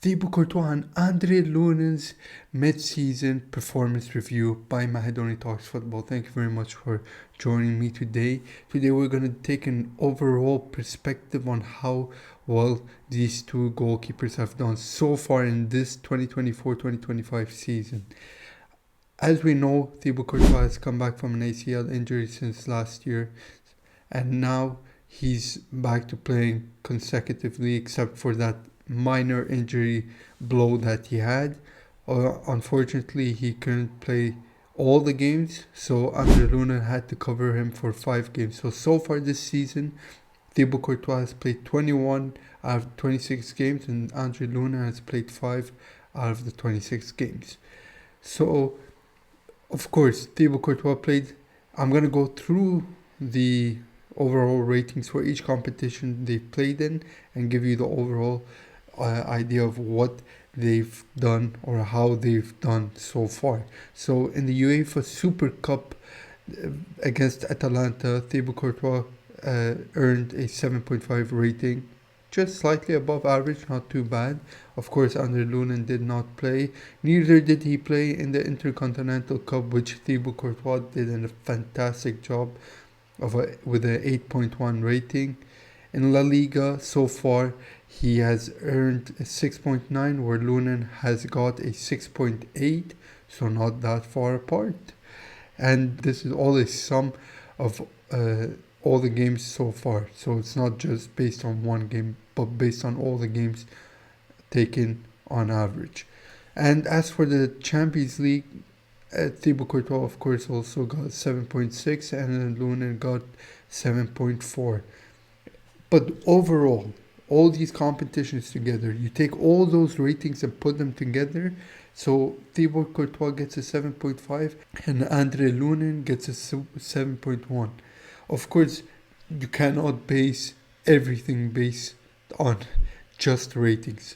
Thibaut Courtois and Andriy Lunin's mid-season performance review by MAHADONIII Talks Football. Thank you very much for joining me today. Today we're going to take an overall perspective on how well these two goalkeepers have done so far in this 2024-2025 season. As we know, Thibaut Courtois has come back from an ACL injury since last year, and now he's back to playing consecutively, except for that minor injury blow that he had. Unfortunately, he couldn't play all the games, so Andriy Lunin had to cover him for 5 games. So far this season, Thibaut Courtois has played 21 out of 26 games, and Andriy Lunin has played 5 out of the 26 games. So, of course, Thibaut Courtois played. I'm going to go through the overall ratings for each competition they played in and give you the overall idea of what they've done or how they've done so far. So in the UEFA Super Cup against Atalanta, Thibaut Courtois earned a 7.5 rating, just slightly above average, not too bad. Of course, Andriy Lunin did not play. Neither did he play in the Intercontinental Cup, which Thibaut Courtois did a fantastic job with an 8.1 rating. In La Liga, so far, he has earned a 6.9, where Lunin has got a 6.8, so not that far apart. And this is all a sum of all the games so far. So it's not just based on one game, but based on all the games taken on average. And as for the Champions League, Thibaut Courtois, of course, also got 7.6, and then Lunin got 7.4. But overall, all these competitions together, you take all those ratings and put them together. So Thibaut Courtois gets a 7.5 and Andriy Lunin gets a 7.1. Of course, you cannot base everything based on just ratings.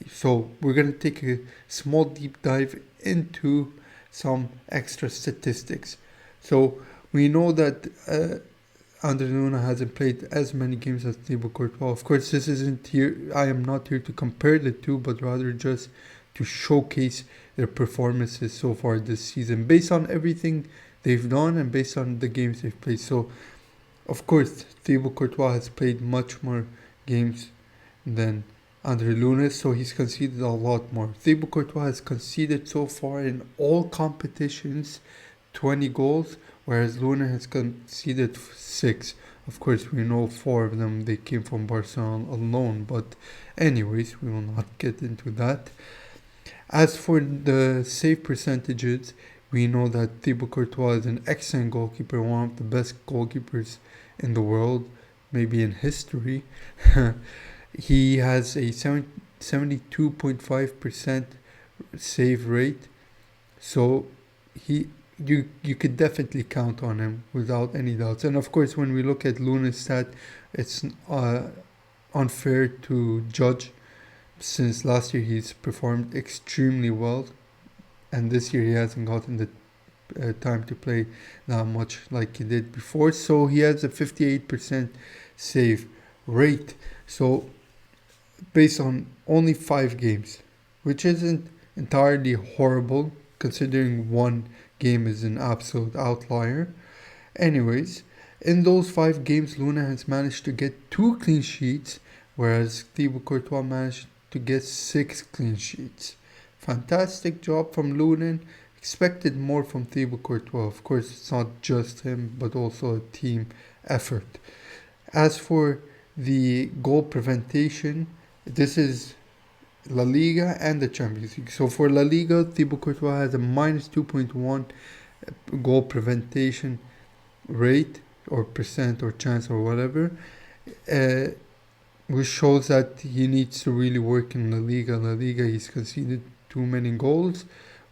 So we're going to take a small deep dive into some extra statistics. So we know that Andriy Lunin hasn't played as many games as Thibaut Courtois. Of course, this isn't here. I am not here to compare the two, but rather just to showcase their performances so far this season, based on everything they've done and based on the games they've played. So, of course, Thibaut Courtois has played much more games than Andriy Lunin, so he's conceded a lot more. Thibaut Courtois has conceded so far in all competitions 20 goals, whereas Lunin has conceded 6. Of course, we know 4 of them, they came from Barcelona alone, but anyways, we will not get into that. As for the save percentages, we know that Thibaut Courtois is an excellent goalkeeper, one of the best goalkeepers in the world, maybe in history. He has a 72.5% save rate, so you could definitely count on him without any doubts. And of course, when we look at Lunin's stat, it's unfair to judge, since last year he's performed extremely well, and this year he hasn't gotten the time to play that much like he did before. So he has a 58% save rate. So based on only 5 games, which isn't entirely horrible considering one game is an absolute outlier. Anyways, in those 5 games, Lunin has managed to get 2 clean sheets, whereas Thibaut Courtois managed to get 6 clean sheets. Fantastic job from Lunin. Expected more from Thibaut Courtois. Of course, it's not just him, but also a team effort. As for the goal prevention, this is La Liga and the Champions League. So for La Liga, Thibaut Courtois has a minus 2.1 goal prevention rate, or percent, or chance, or whatever, which shows that he needs to really work in La Liga. La Liga, he's conceded too many goals,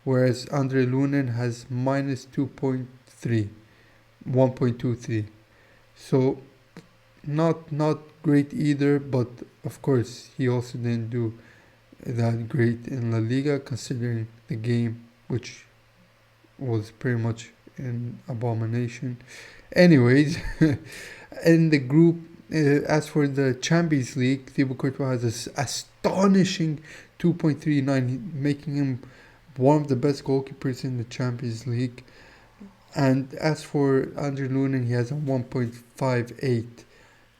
whereas Andriy Lunin has minus 2.3, 1.23. So not great either, but of course he also didn't do that great in La Liga, considering the game, which was pretty much an abomination. Anyways, in the group, as for the Champions League, Thibaut Courtois has an astonishing 2.39, making him one of the best goalkeepers in the Champions League. And as for Andriy Lunin, he has a 1.58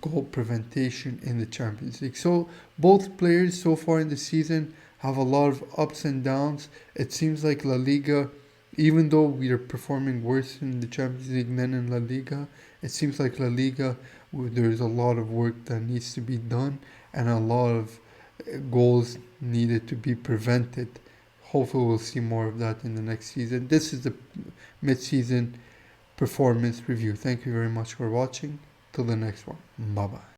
goal preventation in the Champions League. So both players so far in the season have a lot of ups and downs. It seems like La Liga, even though we are performing worse in the Champions League than in La Liga, it seems like La Liga, there's a lot of work that needs to be done and a lot of goals needed to be prevented. Hopefully we'll see more of that in the next season. This is the mid-season performance review. Thank you very much for watching. Till the next one. Bye bye.